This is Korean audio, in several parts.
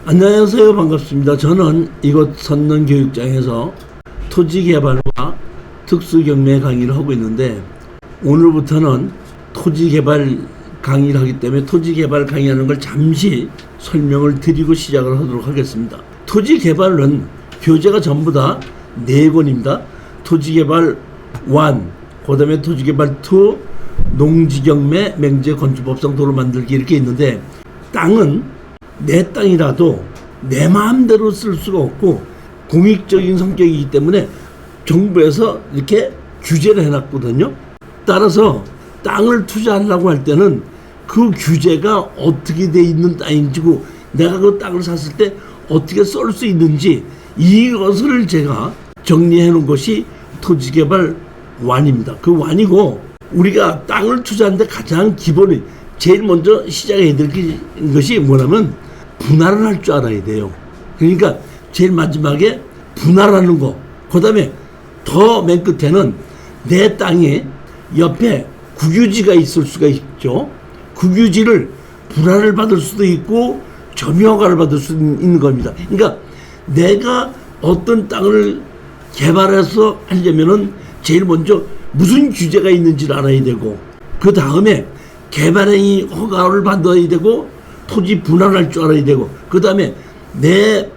안녕하세요. 반갑습니다. 저는 이곳 선능교육장에서 토지개발과 특수경매 강의를 하고 있는데, 오늘부터는 토지개발 강의를 하기 때문에 토지개발 강의하는 걸 잠시 설명을 드리고 시작을 하도록 하겠습니다. 토지개발은 교재가 전부 다 4권입니다. 토지개발 1, 그 다음에 토지개발 2, 농지경매, 맹제, 건축법상, 도로 만들기 이렇게 있는데, 땅은 내 땅이라도 내 마음대로 쓸 수가 없고 공익적인 성격이기 때문에 정부에서 이렇게 규제를 해놨거든요. 따라서 땅을 투자하려고 할 때는 그 규제가 어떻게 돼 있는 땅인지고, 내가 그 땅을 샀을 때 어떻게 쓸 수 있는지, 이것을 제가 정리해 놓은 것이 토지개발 1입니다. 그 1이고, 우리가 땅을 투자하는데 가장 기본이, 제일 먼저 시작해야 될 것이 뭐냐면 분할을 할 줄 알아야 돼요. 그러니까 제일 마지막에 분할하는 거, 그 다음에 더 맨 끝에는 내 땅에 옆에 국유지가 있을 수가 있죠. 국유지를 분할을 받을 수도 있고 점유허가를 받을 수 있는 겁니다. 그러니까 내가 어떤 땅을 개발해서 하려면은 제일 먼저 무슨 규제가 있는지를 알아야 되고, 그 다음에 개발행위 허가를 받아야 되고, 토지 분할할 줄 알아야 되고, 그 다음에 내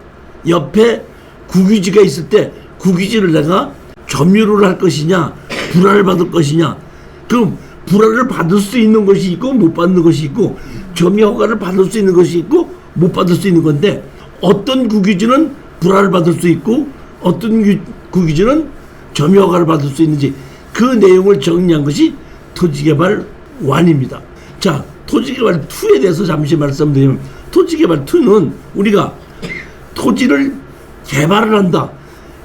옆에 국유지가 있을 때 국유지를 내가 점유를 할 것이냐 분할을 받을 것이냐, 그럼 분할을 받을 수 있는 것이 있고 못 받는 것이 있고, 점유 허가를 받을 수 있는 것이 있고 못 받을 수 있는 건데, 어떤 국유지는 분할을 받을 수 있고 어떤 국유지는 점유 허가를 받을 수 있는지, 그 내용을 정리한 것이 토지개발 1입니다. 자, 토지개발 2에 대해서 잠시 말씀드리면, 토지개발 2는 우리가 토지를 개발을 한다.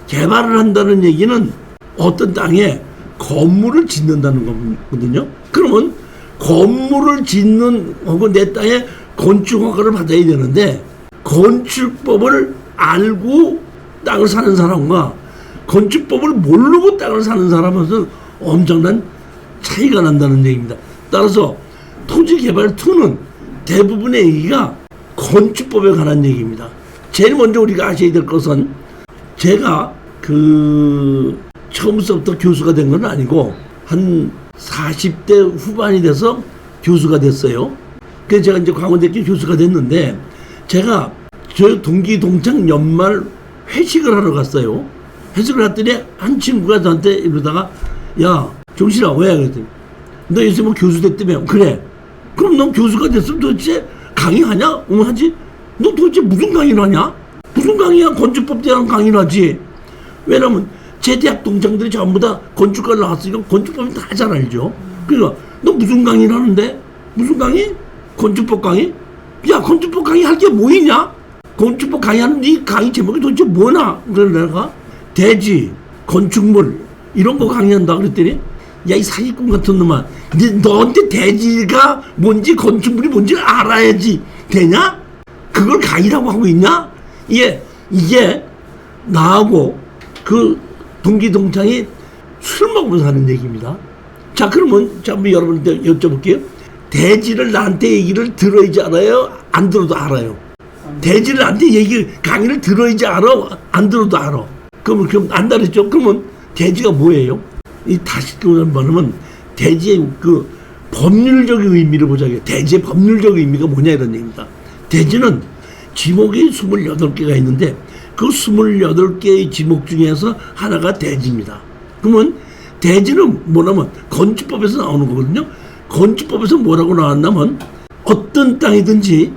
개발을 한다는 얘기는 어떤 땅에 건물을 짓는다는 거거든요. 그러면 건물을 짓는 혹은 내 땅에 건축 허가를 받아야 되는데, 건축법을 알고 땅을 사는 사람과 건축법을 모르고 땅을 사는 사람은 엄청난 차이가 난다는 얘기입니다. 따라서 토지개발 2는 대부분의 얘기가 건축법에 관한 얘기입니다. 제일 먼저 우리가 아셔야 될 것은, 제가 처음부터 교수가 된 건 아니고 한 40대 후반이 돼서 교수가 됐어요. 그래서 제가 이제 광운대학교 교수가 됐는데, 제가 저 동기 동창 연말 회식을 하러 갔어요. 회식을 했더니 한 친구가 저한테 이러다가, 야 정신아 왜? 그랬더니, 너 요새 뭐 교수 됐다며. 그래. 그럼 넌 교수가 됐으면 도대체 강의하냐? 하지? 너 도대체 무슨 강의를 하냐? 무슨 강의야? 건축법 대한 강의를 하지. 왜냐면 제 대학 동창들이 전부 다 건축과를 나왔으니까 건축법은 다 잘 알죠. 그러니까 너 무슨 강의를 하는데? 무슨 강의? 건축법 강의? 야, 건축법 강의 할 게 뭐 있냐? 건축법 강의하는 네 강의 제목이 도대체 뭐나? 그래서 내가 대지, 건축물 이런 거 강의한다 그랬더니, 야, 이 사기꾼 같은 놈아, 너한테 대지가 뭔지 건축물이 뭔지 알아야지 되냐? 그걸 강의라고 하고 있냐? 이게 나하고 그 동기 동창이 술 먹으면서 하는 얘기입니다. 자, 그러면 한번 여러분한테 여쭤볼게요. 대지를 나한테 얘기를 들어야지 알아요? 안 들어도 알아요? 대지를 나한테 강의를 들어야지 알아? 안 들어도 알아? 그럼 안 다르죠? 그러면 대지가 뭐예요? 다시 말하면 대지의 그 법률적인 의미를 보자고요. 대지의 법률적 의미가 뭐냐 이런 얘기입니다. 대지는 지목이 28개가 있는데, 그 28개의 지목 중에서 하나가 대지입니다. 그러면 대지는 뭐냐면 건축법에서 나오는 거거든요. 건축법에서 뭐라고 나왔냐면, 어떤 땅이든지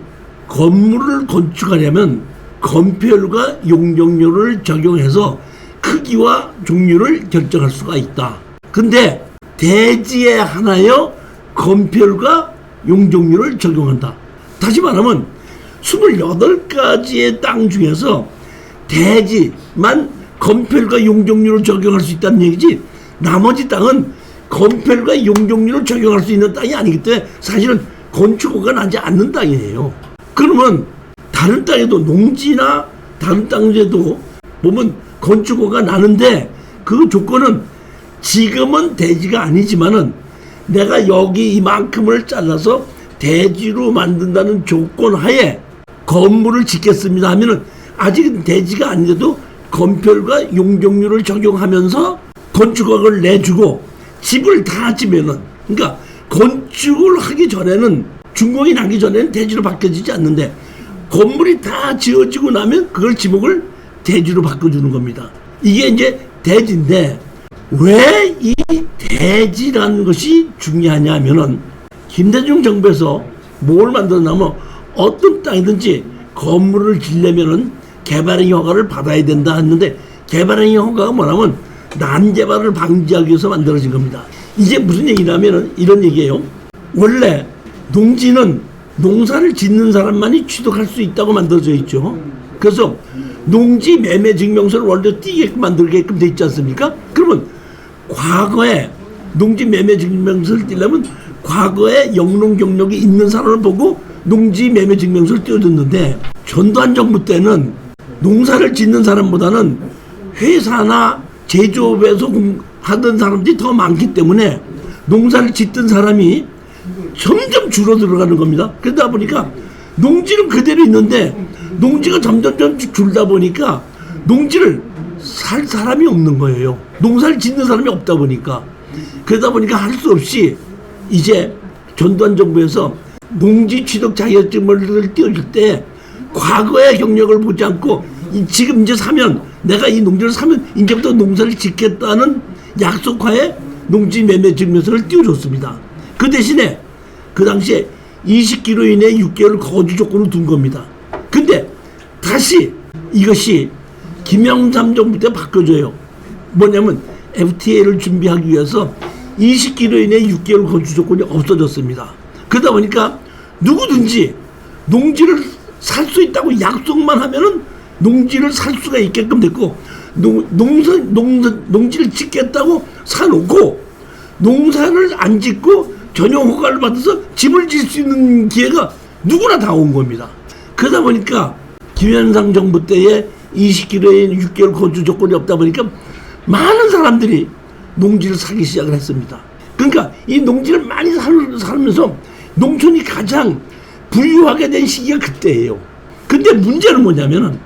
건물을 건축하려면 건폐율과 용적률을 적용해서 크기와 종류를 결정할 수가 있다. 근데 대지에 하나여 건폐율과 용적률을 적용한다. 다시 말하면 28가지의 땅 중에서 대지만 건폐율과 용적률을 적용할 수 있다는 얘기지, 나머지 땅은 건폐율과 용적률을 적용할 수 있는 땅이 아니기 때문에 사실은 건축허가가 나지 않는 땅이에요. 그러면 다른 땅에도, 농지나 다른 땅에도 보면 건축허가 나는데, 그 조건은 지금은 대지가 아니지만은 내가 여기 이만큼을 잘라서 대지로 만든다는 조건 하에 건물을 짓겠습니다 하면은 아직은 대지가 아닌데도 건폐율과 용적률을 적용하면서 건축허가를 내주고 집을 다 지면은, 그러니까 건축을 하기 전에는, 준공이 나기 전에는 대지로 바뀌어지지 않는데 건물이 다 지어지고 나면 그걸 지목을 대지로 바꿔주는 겁니다. 이게 이제 대지인데, 왜 이 대지라는 것이 중요하냐 하면은 김대중 정부에서 뭘 만들었냐면 어떤 땅이든지 건물을 지려면은 개발행위 허가를 받아야 된다 했는데, 개발행위 허가가 뭐냐면 난개발을 방지하기 위해서 만들어진 겁니다. 이게 무슨 얘기냐면은 이런 얘기예요. 원래 농지는 농사를 짓는 사람만이 취득할 수 있다고 만들어져 있죠. 그래서 농지 매매 증명서를 원래 띄게끔 만들게끔 돼 있지 않습니까? 그러면 과거에 농지 매매 증명서를 띄려면 과거에 영농 경력이 있는 사람을 보고 농지 매매 증명서를 띄워줬는데, 전두환 정부 때는 농사를 짓는 사람보다는 회사나 제조업에서 하던 사람들이 더 많기 때문에 농사를 짓던 사람이 점점 줄어들어가는 겁니다. 그러다 보니까 농지는 그대로 있는데 농지가 점점 줄다 보니까 농지를 살 사람이 없는 거예요. 농사를 짓는 사람이 없다 보니까. 그러다 보니까 할 수 없이 이제 전두환 정부에서 농지 취득 자격증을 띄워줄 때 과거의 경력을 보지 않고 지금 이제 사면, 내가 이 농지를 사면 이제부터 농사를 짓겠다는 약속하에 농지 매매 증명서를 띄워줬습니다. 그 대신에 그 당시에 20km 이내 6개월 거주 조건을 둔 겁니다. 근데 다시 이것이 김영삼 정부 때 바꿔줘요. 뭐냐면 FTA를 준비하기 위해서 20km 이내 6개월 거주 조건이 없어졌습니다. 그러다 보니까 누구든지 농지를 살 수 있다고 약속만 하면은 농지를 살 수가 있게끔 됐고, 농지를 짓겠다고 사놓고 농사를 안 짓고 전용 허가를 받아서 집을 질 수 있는 기회가 누구나 다 온 겁니다. 그러다 보니까 김현상 정부 때에 20km에 6개월 거주 조건이 없다 보니까 많은 사람들이 농지를 사기 시작을 했습니다. 그러니까 이 농지를 많이 살면서 농촌이 가장 부유하게 된 시기가 그때예요. 근데 문제는 뭐냐면은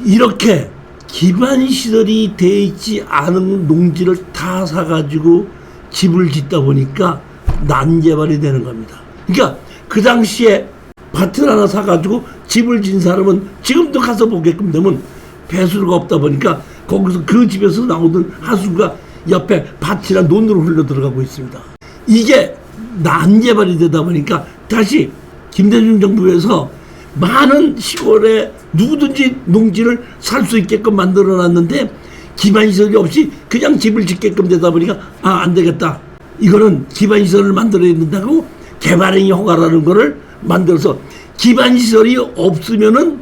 이렇게 기반시설이 돼 있지 않은 농지를 다 사가지고 집을 짓다 보니까 난개발이 되는 겁니다. 그러니까 그 당시에 밭을 하나 사가지고 집을 진 사람은 지금도 가서 보게끔 되면 배수로가 없다 보니까 거기서 그 집에서 나오던 하수가 옆에 밭이나 논으로 흘러 들어가고 있습니다. 이게 난개발이 되다 보니까 다시 김대중 정부에서 많은 시골에 누구든지 농지를 살 수 있게끔 만들어 놨는데 기반시설이 없이 그냥 집을 짓게끔 되다 보니까 안 되겠다. 이거는 기반시설을 만들어야 된다고 개발행위 허가라는 거를 만들어서 기반시설이 없으면은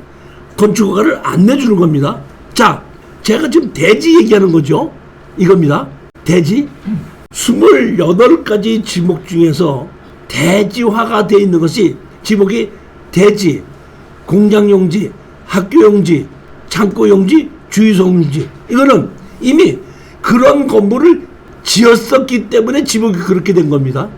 건축허가를 안 내주는 겁니다. 자, 제가 지금 대지 얘기하는 거죠. 이겁니다. 대지. 28가지 지목 중에서 대지화가 되어 있는 것이 지목이 대지, 공장용지, 학교용지, 창고용지, 주유소용지. 이거는 이미 그런 건물을 지었었기 때문에 지목이 그렇게 된 겁니다.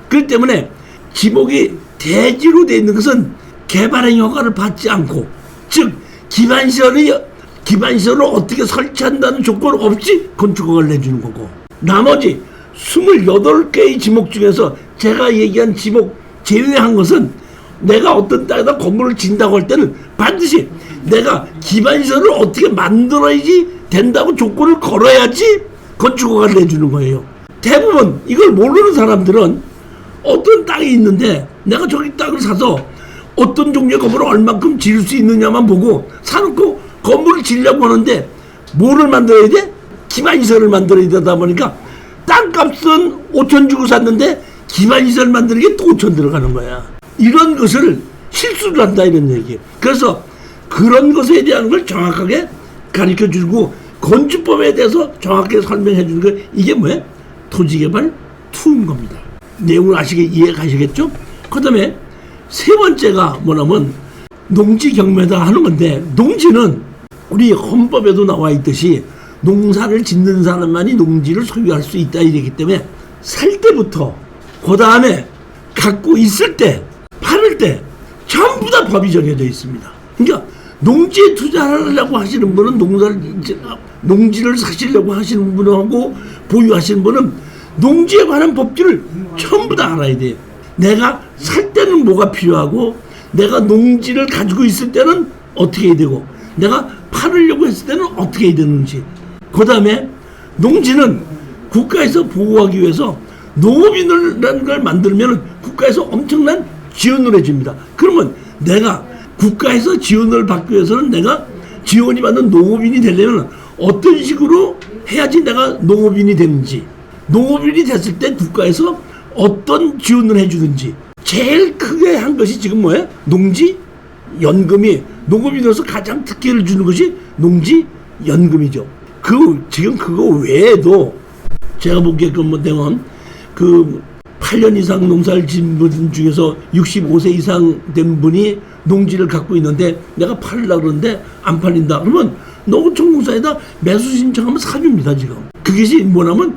그렇기 때문에 지목이 대지로 되어 있는 것은 개발행위 허가를 받지 않고, 즉 기반시설을 어떻게 설치한다는 조건 없이 건축허가를 내주는 거고, 나머지 28개의 지목 중에서 제가 얘기한 지목 제외한 것은 내가 어떤 땅에다 건물을 짓는다고 할 때는 반드시 내가 기반시설을 어떻게 만들어야지 된다고 조건을 걸어야지 건축허가를 내주는 거예요. 대부분 이걸 모르는 사람들은 어떤 땅이 있는데 내가 저기 땅을 사서 어떤 종류의 건물을 얼만큼 지을 수 있느냐만 보고 사놓고 건물을 지으려고 하는데 뭐를 만들어야 돼? 기반시설을 만들어야 되다 보니까 땅값은 5천 주고 샀는데 기반시설 만드는 게 또 5천 들어가는 거야. 이런 것을 실수를 한다 이런 얘기예요. 그래서 그런 것에 대한 걸 정확하게 가르쳐주고 건축법에 대해서 정확하게 설명해 주는 거, 이게 뭐예요? 토지개발 2인 겁니다. 내용을 이해가시겠죠? 그 다음에 세 번째가 뭐냐면 농지 경매다 하는 건데, 농지는 우리 헌법에도 나와 있듯이 농사를 짓는 사람만이 농지를 소유할 수 있다 이러기 때문에 살 때부터 그 다음에 갖고 있을 때, 팔을 때 전부 다 법이 정해져 있습니다. 그러니까 농지에 투자하려고 하시는 분은 농지를 사시려고 하시는 분하고 보유하시는 분은 농지에 관한 법규를 전부 다 알아야 돼요. 내가 살 때는 뭐가 필요하고, 내가 농지를 가지고 있을 때는 어떻게 해야 되고, 내가 팔으려고 했을 때는 어떻게 해야 되는지. 그 다음에 농지는 국가에서 보호하기 위해서 농업인이라는 걸 만들면 국가에서 엄청난 지원을 해줍니다. 그러면 내가 국가에서 지원을 받기 위해서는 내가 지원이 받는 농업인이 되려면 어떤 식으로 해야지 내가 농업인이 되는지, 농업인이 됐을 때 국가에서 어떤 지원을 해주는지. 제일 크게 한 것이 지금 뭐예요? 농지연금이 농업인으로서 가장 특혜를 주는 것이 농지연금이죠. 지금 그거 외에도 제가 보기에 그 8년 이상 농사를 지은 분 중에서 65세 이상 된 분이 농지를 갖고 있는데 내가 팔으려고 그러는데 안 팔린다. 그러면 농어촌공사에다 매수 신청하면 사줍니다, 지금. 그것이 뭐냐면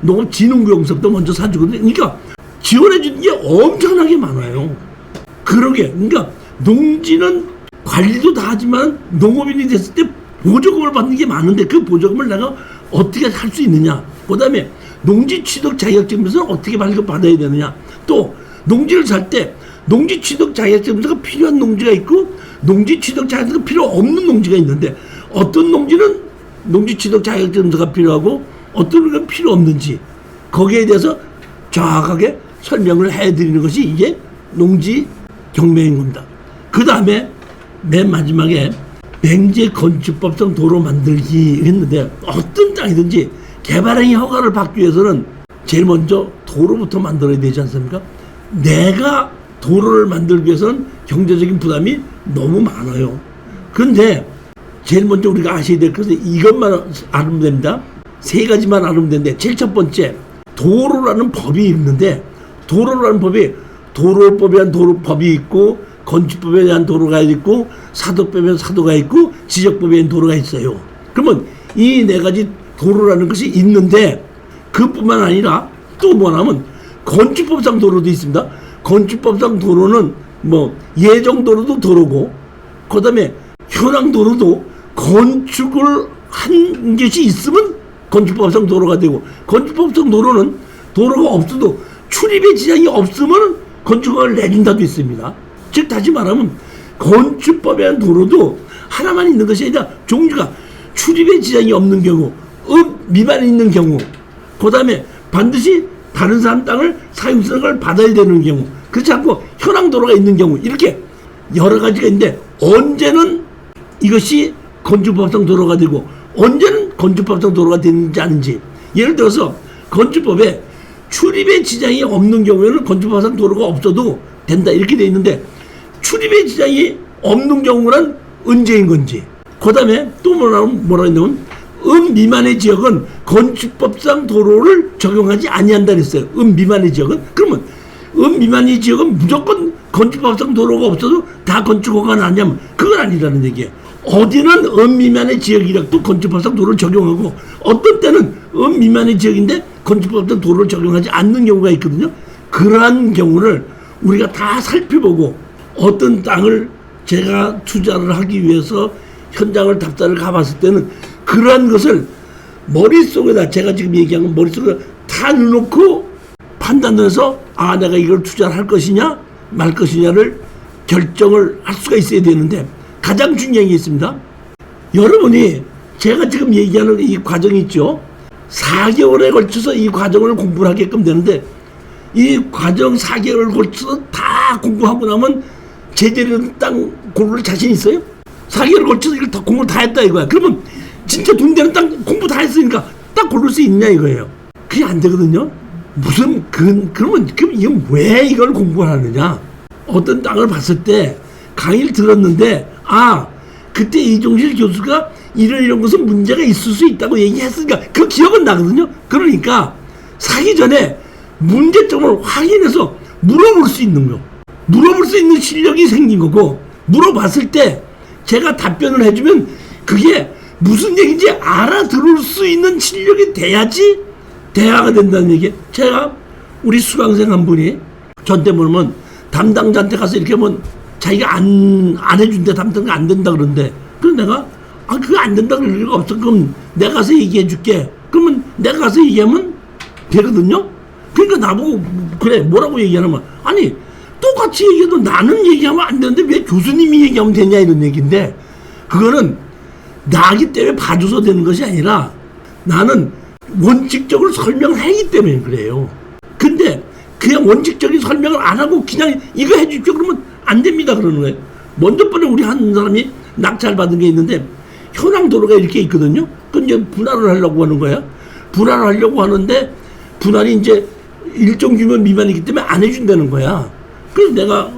농업진흥구역서부터 먼저 사주거든요. 그러니까 지원해주는 게 엄청나게 많아요. 그러니까 농지는 관리도 다 하지만 농업인이 됐을 때 보조금을 받는 게 많은데 그 보조금을 내가 어떻게 할 수 있느냐. 그 다음에 농지 취득 자격증에서는 어떻게 발급받아야 되느냐. 또 농지를 살 때 농지 취득 자격증서가 필요한 농지가 있고 농지 취득 자격증서가 필요 없는 농지가 있는데 어떤 농지는 농지 취득 자격증서가 필요하고 어떤 건 필요 없는지 거기에 대해서 정확하게 설명을 해드리는 것이 이게 농지 경매인 겁니다. 그 다음에 맨 마지막에 맹제 건축법상 도로 만들기 했는데 어떤 땅이든지 개발행위 허가를 받기 위해서는 제일 먼저 도로부터 만들어야 되지 않습니까? 내가 도로를 만들기 위해서는 경제적인 부담이 너무 많아요. 그런데 제일 먼저 우리가 아셔야 될 것은 이것만 알면 됩니다. 세 가지만 알면 되는데 제일 첫 번째 도로라는 법이 있는데 도로라는 법이 도로법에 대한 도로법이 있고 건축법에 대한 도로가 있고 사도법에 대한 사도가 있고 지적법에 대한 도로가 있어요. 그러면 이 네 가지 도로라는 것이 있는데 그뿐만 아니라 또 뭐냐면 건축법상 도로도 있습니다. 건축법상 도로는 뭐 예정도로도 도로고 그 다음에 현황도로도 건축을 한 것이 있으면 건축법상 도로가 되고 건축법상 도로는 도로가 없어도 출입에 지장이 없으면 건축허가를 내준다도 있습니다. 즉 다시 말하면 건축법에 대한 도로도 하나만 있는 것이 아니라 종류가 출입에 지장이 없는 경우 미만에 있는 경우 그 다음에 반드시 다른 사람 땅을 사용성을 받아야 되는 경우 그렇지 않고 현황도로가 있는 경우 이렇게 여러 가지가 있는데 언제는 이것이 건축법상 도로가 되고 언제는 건축법상 도로가 되는지 아닌지 예를 들어서 건축법에 출입에 지장이 없는 경우에는 건축법상 도로가 없어도 된다 이렇게 돼 있는데 출입에 지장이 없는 경우는 언제인 건지 그 다음에 또 뭐라 했냐면 미만의 지역은 건축법상 도로를 적용하지 아니한다 그랬어요. 미만의 지역은 그러면 미만의 지역은 무조건 건축법상 도로가 없어도 다 건축허가가 나냐면 그건 아니라는 얘기예요. 어디는 미만의 지역이라도 건축법상 도로를 적용하고 어떤 때는 미만의 지역인데 건축법상 도로를 적용하지 않는 경우가 있거든요. 그러한 경우를 우리가 다 살펴보고 어떤 땅을 제가 투자를 하기 위해서 현장을 답사를 가봤을 때는 그러한 것을 머릿속에다 제가 지금 얘기한 건 머릿속에다 다 넣어놓고 판단을 해서 내가 이걸 투자를 할 것이냐 말 것이냐를 결정을 할 수가 있어야 되는데 가장 중요한 게 있습니다. 여러분이 제가 지금 얘기하는 이 과정이 있죠. 4개월에 걸쳐서 이 과정을 공부를 하게끔 되는데 이 과정 4개월을 걸쳐서 다 공부하고 나면 제대로 땅 고를 자신 있어요? 4개월을 걸쳐서 이걸 다 공부를 다 했다 이거야. 그러면 진짜 돈 되는 땅 공부 다 했으니까 딱 고를 수 있냐 이거예요. 그게 안 되거든요. 그러면 이건 왜 이걸 공부하느냐? 어떤 땅을 봤을 때 강의를 들었는데 그때 이종실 교수가 이런 것은 문제가 있을 수 있다고 얘기했으니까 그 기억은 나거든요. 그러니까 사기 전에 문제점을 확인해서 물어볼 수 있는 거, 물어볼 수 있는 실력이 생긴 거고 물어봤을 때 제가 답변을 해주면 그게 무슨 얘기인지 알아들을 수 있는 실력이 돼야지 대화가 된다는 얘기. 제가 우리 수강생 한 분이 저한테 물으면 담당자한테 가서 이렇게 하면 자기가 안 해준대, 담당자 안 된다 그러는데, 그래서 내가 그거 안 된다 그럴 리가 없어. 그럼 내가 가서 얘기해 줄게. 그러면 내가 가서 얘기하면 되거든요. 그러니까 나보고 그래 뭐라고 얘기하냐면, 아니 똑같이 얘기해도 나는 얘기하면 안 되는데 왜 교수님이 얘기하면 되냐 이런 얘기인데, 그거는 나기 때문에 봐줘서 되는 것이 아니라 나는 원칙적으로 설명을 하기 때문에 그래요. 근데 그냥 원칙적인 설명을 안 하고 그냥 이거 해주십시오 그러면 안 됩니다 그러는 거예요. 먼저 번에 우리 한 사람이 낙찰 받은 게 있는데 현황도로가 이렇게 있거든요. 그건 이제 분할을 하려고 하는 거야. 분할을 하려고 하는데 분할이 이제 일정 규모 미만이기 때문에 안 해준다는 거야. 그래서 내가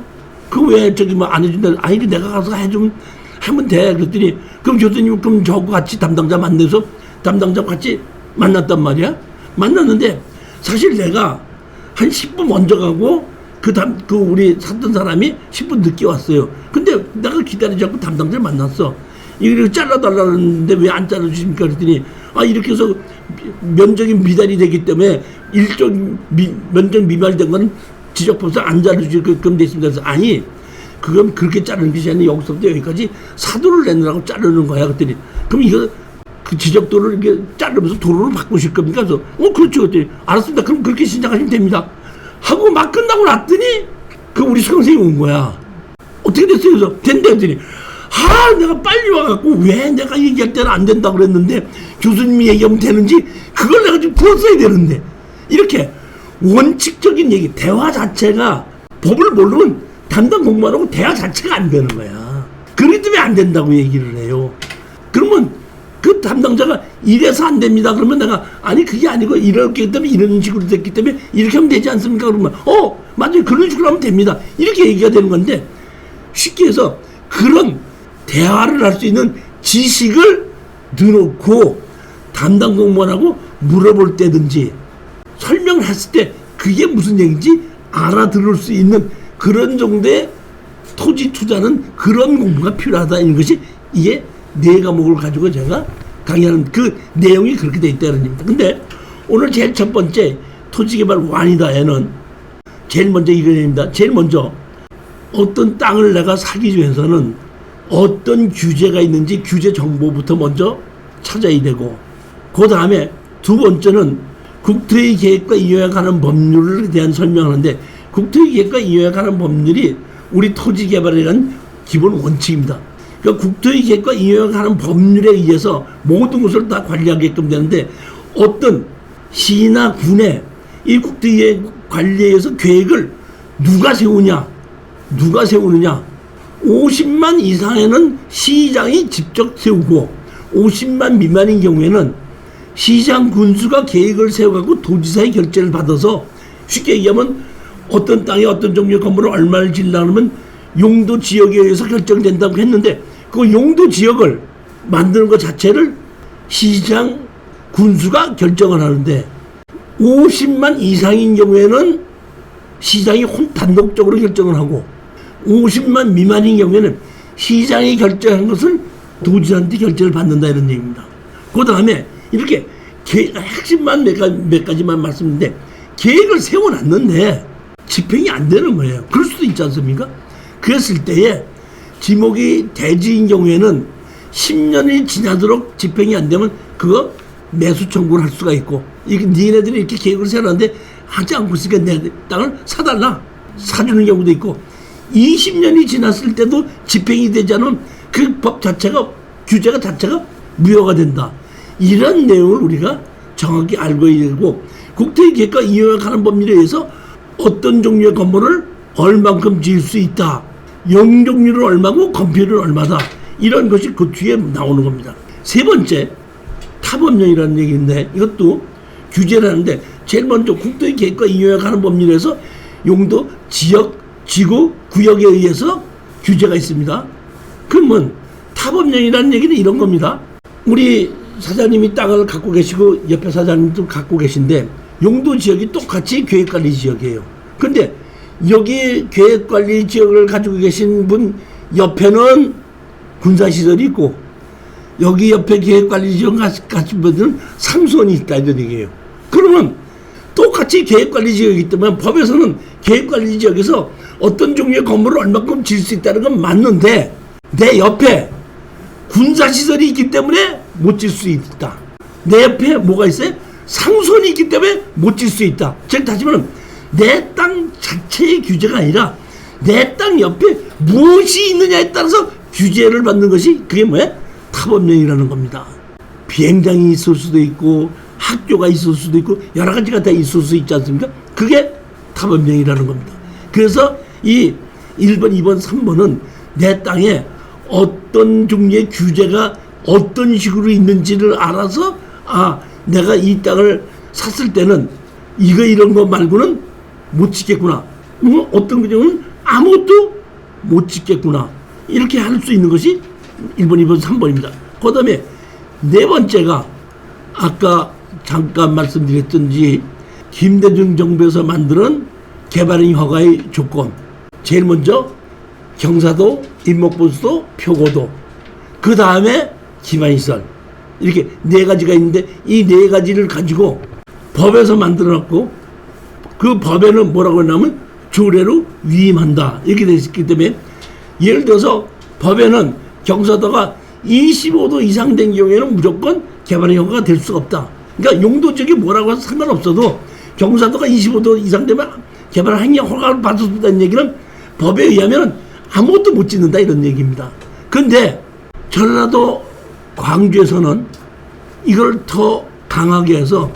그거 왜 저기 뭐 안 해준다, 아니 내가 가서 하면 돼. 그랬더니 그럼 교수님 그럼 저하고 같이 담당자 만나서 담당자 같이 만났단 말이야. 만났는데 사실 내가 한 10분 먼저 가고 그 우리 샀던 사람이 10분 늦게 왔어요. 근데 내가 기다리지 않고 담당자를 만났어. 이거 잘라달라는데 왜 안 잘라주십니까? 그랬더니 이렇게 해서 면적이 미달이 되기 때문에 일정 면적 미달이 된 거는 지적법에서 안 잘라주실 그럼 됐습니다. 그래서 아니 그건 그렇게 자르는 것이 아니라 여기서부터 여기까지 사도를 내느라고 자르는 거야. 그랬더니 그럼 이거 그 지적도를 이렇게 자르면서 도로를 바꾸실 겁니까? 그래서 그렇죠. 그랬더니 알았습니다. 그럼 그렇게 신청하시면 됩니다. 하고 막 끝나고 났더니 그 우리 수강생이 온 거야. 어떻게 됐어요? 그래서 된다 했더니 내가 빨리 와갖고 왜 내가 얘기할 때는 안 된다 그랬는데 교수님이 얘기하면 되는지 그걸 내가 좀 풀었어야 되는데, 이렇게 원칙적인 얘기, 대화 자체가 법을 모르면 담당 공무원하고 대화 자체가 안 되는 거야. 그렇기 때문에 안 된다고 얘기를 해요. 그러면 그 담당자가 이래서 안 됩니다 그러면 내가 아니 그게 아니고 이렇게 때문에 이런 식으로 됐기 때문에 이렇게 하면 되지 않습니까? 그러면 맞아요 그런 식으로 하면 됩니다 이렇게 얘기가 되는 건데, 쉽게 해서 그런 대화를 할 수 있는 지식을 넣어놓고 담당 공무원하고 물어볼 때든지 설명을 했을 때 그게 무슨 얘기인지 알아들을 수 있는 그런 정도의 토지 투자는 그런 공부가 필요하다. 이런 것이 이게 네 과목을 가지고 제가 강의하는 그 내용이 그렇게 돼 있다는 얘기입니다. 근데 오늘 제일 첫 번째 토지개발 완이다에는 제일 먼저 이거입니다. 제일 먼저 어떤 땅을 내가 사기 위해서는 어떤 규제가 있는지 규제 정보부터 먼저 찾아야 되고, 그 다음에 두 번째는 국토의 계획과 이용에 관한 법률에 대한 설명하는데, 국토의 계획과 이용에 관한 법률이 우리 토지 개발에 대한 기본 원칙입니다. 그러니까 국토의 계획과 이용에 관한 법률에 의해서 모든 것을 다 관리하게끔 되는데, 어떤 시나 군의 이 국토의 관리에 의해서 계획을 누가 세우느냐 50만 이상에는 시장이 직접 세우고 50만 미만인 경우에는 시장 군수가 계획을 세워갖고 도지사의 결재를 받아서, 쉽게 얘기하면 어떤 땅에 어떤 종류의 건물을 얼마를 지으려면 용도 지역에 의해서 결정된다고 했는데, 그 용도 지역을 만드는 것 자체를 시장 군수가 결정을 하는데, 50만 이상인 경우에는 시장이 단독적으로 결정을 하고 50만 미만인 경우에는 시장이 결정한 것을 도지사한테 결정을 받는다 이런 얘기입니다. 그 다음에 이렇게 핵심만 몇 가지만 말씀드리는데, 계획을 세워놨는데 집행이 안 되는 거예요. 그럴 수도 있지 않습니까? 그랬을 때에 지목이 대지인 경우에는 10년이 지나도록 집행이 안 되면 그거 매수 청구를 할 수가 있고, 니네들이 이렇게 계획을 세워놨는데 하지 않고 있으니까 내 땅을 사주는 경우도 있고, 20년이 지났을 때도 집행이 되지 않으면 그 법 자체가, 규제가 자체가 무효가 된다. 이런 내용을 우리가 정확히 알고 있고, 국토의 계획과 이용에 관한 법률에 의해서 어떤 종류의 건물을 얼만큼 지을 수 있다, 영종률은 얼마고 건폐율은 얼마다, 이런 것이 그 뒤에 나오는 겁니다. 세 번째, 타법령이라는 얘기인데 이것도 규제를 하는데, 제일 먼저 국토의 계획과 이용에 관한 법률에서 용도, 지역, 지구, 구역에 의해서 규제가 있습니다. 그러면 타법령이라는 얘기는 이런 겁니다. 우리 사장님이 땅을 갖고 계시고 옆에 사장님도 갖고 계신데 용도 지역이 똑같이 계획관리 지역이에요. 근데 여기 계획관리 지역을 가지고 계신 분 옆에는 군사시설이 있고 여기 옆에 계획관리 지역 가신 분들은 상수원이 있다 이런 얘기예요. 그러면 똑같이 계획관리지역이기 때문에 법에서는 계획관리지역에서 어떤 종류의 건물을 얼마큼 지을 수 있다는 건 맞는데 내 옆에 군사시설이 있기 때문에 못 질 수 있다. 내 옆에 뭐가 있어요? 상선이 있기 때문에 못 질 수 있다. 즉 다시 말하면 내 땅 자체의 규제가 아니라 내 땅 옆에 무엇이 있느냐에 따라서 규제를 받는 것이 그게 뭐야? 타법령이라는 겁니다. 비행장이 있을 수도 있고 학교가 있을 수도 있고 여러 가지가 다 있을 수 있지 않습니까? 그게 타법령이라는 겁니다. 그래서 이 1번, 2번, 3번은 내 땅에 어떤 종류의 규제가 어떤 식으로 있는지를 알아서 내가 이 땅을 샀을 때는 이런 거 말고는 못 짓겠구나. 어떤 경우는 아무것도 못 짓겠구나. 이렇게 할 수 있는 것이 1번, 2번, 3번입니다. 그 다음에 네 번째가 아까 잠깐 말씀드렸던지 김대중 정부에서 만드는 개발행 허가의 조건. 제일 먼저 경사도, 임목보수도, 표고도. 그 다음에 기반시설. 이렇게 네 가지가 있는데 이 네 가지를 가지고 법에서 만들어놨고 그 법에는 뭐라고 했냐면 조례로 위임한다. 이렇게 되어 있기 때문에 예를 들어서 법에는 경사도가 25도 이상 된 경우에는 무조건 개발행 허가가 될 수가 없다. 그러니까 용도적이 뭐라고 해서 상관없어도 경사도가 25도 이상 되면 개발행 허가를 받을 수 있다는 얘기는 법에 의하면 아무것도 못 짓는다 이런 얘기입니다. 그런데 전라도 광주에서는 이걸 더 강하게 해서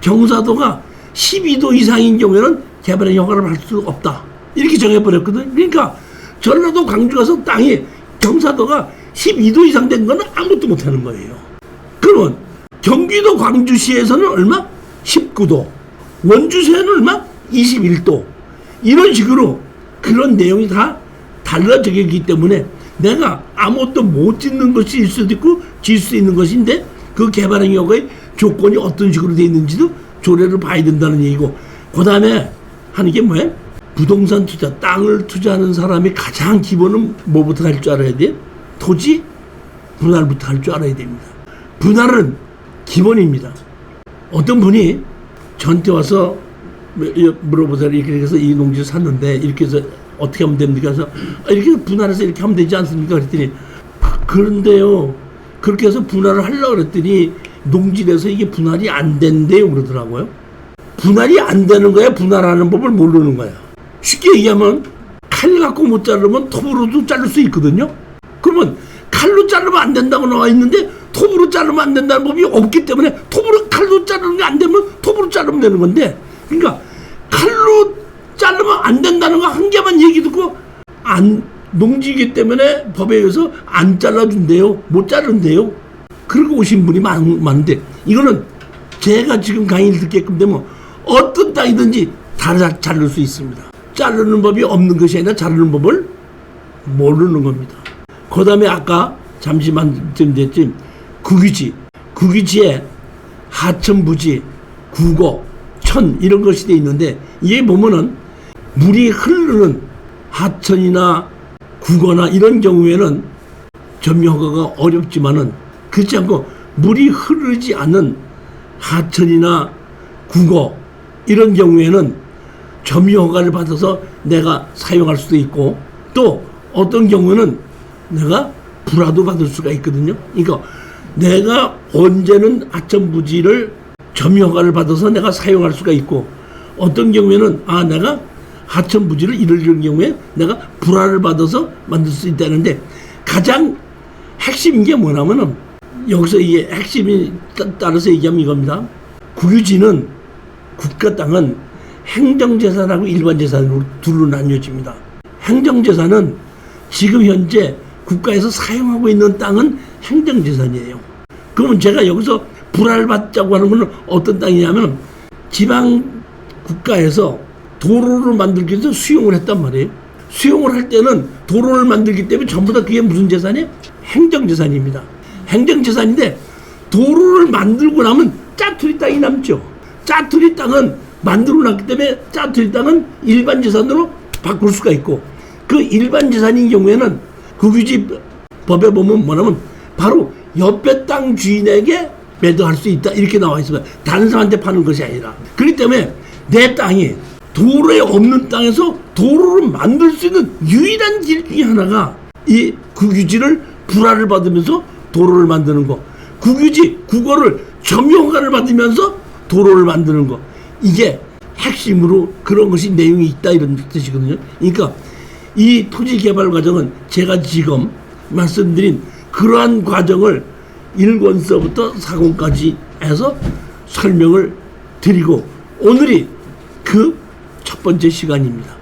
경사도가 12도 이상인 경우에는 개발행 허가를 받을 수 없다. 이렇게 정해버렸거든요. 그러니까 전라도 광주 가서 땅이 경사도가 12도 이상 된 거는 아무것도 못하는 거예요. 그러면 경기도 광주시에서는 얼마? 19도. 원주시에는 얼마? 21도. 이런 식으로 그런 내용이 다 달라지기 때문에 내가 아무것도 못 짓는 것일 수도 있고 질 수 있는 것인데 그 개발행 허가의 조건이 어떤 식으로 되어 있는지도 조례를 봐야 된다는 얘기고, 그 다음에 하는 게 뭐예요? 부동산 투자, 땅을 투자하는 사람이 가장 기본은 뭐부터 할 줄 알아야 돼요? 토지 분할부터 할 줄 알아야 됩니다. 분할은 기본입니다. 어떤 분이 저한테 와서 물어보세요. 이렇게 해서 이 농지를 샀는데 이렇게 해서 어떻게 하면 됩니까? 그래서 이렇게 분할해서 이렇게 하면 되지 않습니까? 그랬더니 그런데요, 그렇게 해서 분할을 하려고 그랬더니 농지에서 이게 분할이 안 된대요 그러더라고요. 분할이 안 되는 거야? 분할하는 법을 모르는 거야. 쉽게 얘기하면 칼 갖고 못 자르면 톱으로도 자를 수 있거든요. 그러면 칼로 자르면 안 된다고 나와 있는데 톱으로 자르면 안 된다는 법이 없기 때문에 칼로 자르는 게 안 되면 톱으로 자르면 되는 건데, 그러니까 칼로 자르면 안 된다는 거 한 개만 얘기 듣고 농지이기 때문에 법에 의해서 안 잘라준대요. 못 자른대요. 그러고 오신 분이 많은데 이거는 제가 지금 강의를 듣게끔 되면 어떤 땅이든지 다 자를 수 있습니다. 자르는 법이 없는 것이 아니라 자르는 법을 모르는 겁니다. 그 다음에 아까 잠시 말씀드렸지 구기지에 하천부지, 구고, 천 이런 것이 되어 있는데 이게 보면은 물이 흐르는 하천이나 구거나 이런 경우에는 점유허가가 어렵지만은 그렇지 않고 물이 흐르지 않는 하천이나 구거 이런 경우에는 점유허가를 받아서 내가 사용할 수도 있고 또 어떤 경우는 내가 불화도 받을 수가 있거든요. 그러니까 내가 언제는 하천부지를 점유허가를 받아서 내가 사용할 수가 있고 어떤 경우에는 내가 하천부지를 이런 경우에 내가 불화를 받아서 만들 수 있다는데 가장 핵심인 게 뭐냐면은 여기서 이게 핵심이 따라서 얘기하면 이겁니다. 국유지는 국가 땅은 행정재산하고 일반재산으로 둘로 나뉘어집니다. 행정재산은 지금 현재 국가에서 사용하고 있는 땅은 행정재산이에요. 그러면 제가 여기서 불화를 받자고 하는 것은 어떤 땅이냐면 지방 국가에서 도로를 만들기 위해서 수용을 했단 말이에요. 수용을 할 때는 도로를 만들기 때문에 전부 다 그게 무슨 재산이에요? 행정재산입니다. 행정재산인데 도로를 만들고 나면 짜투리 땅이 남죠. 짜투리 땅은 만들어 놨기 때문에 짜투리 땅은 일반 재산으로 바꿀 수가 있고 그 일반 재산인 경우에는 국유지 법에 보면 뭐냐면 바로 옆에 땅 주인에게 매도할 수 있다 이렇게 나와 있습니다. 다른 사람한테 파는 것이 아니라. 그렇기 때문에 내 땅에 도로에 없는 땅에서 도로를 만들 수 있는 유일한 길 중에 하나가 이 국유지를 불화를 받으면서 도로를 만드는 거, 국유지, 국어를 점유허가를 받으면서 도로를 만드는 거, 이게 핵심으로 그런 것이 내용이 있다 이런 뜻이거든요. 그러니까 이 토지 개발 과정은 제가 지금 말씀드린 그러한 과정을 1권서부터 4권까지 해서 설명을 드리고 오늘이 그 첫 번째 시간입니다.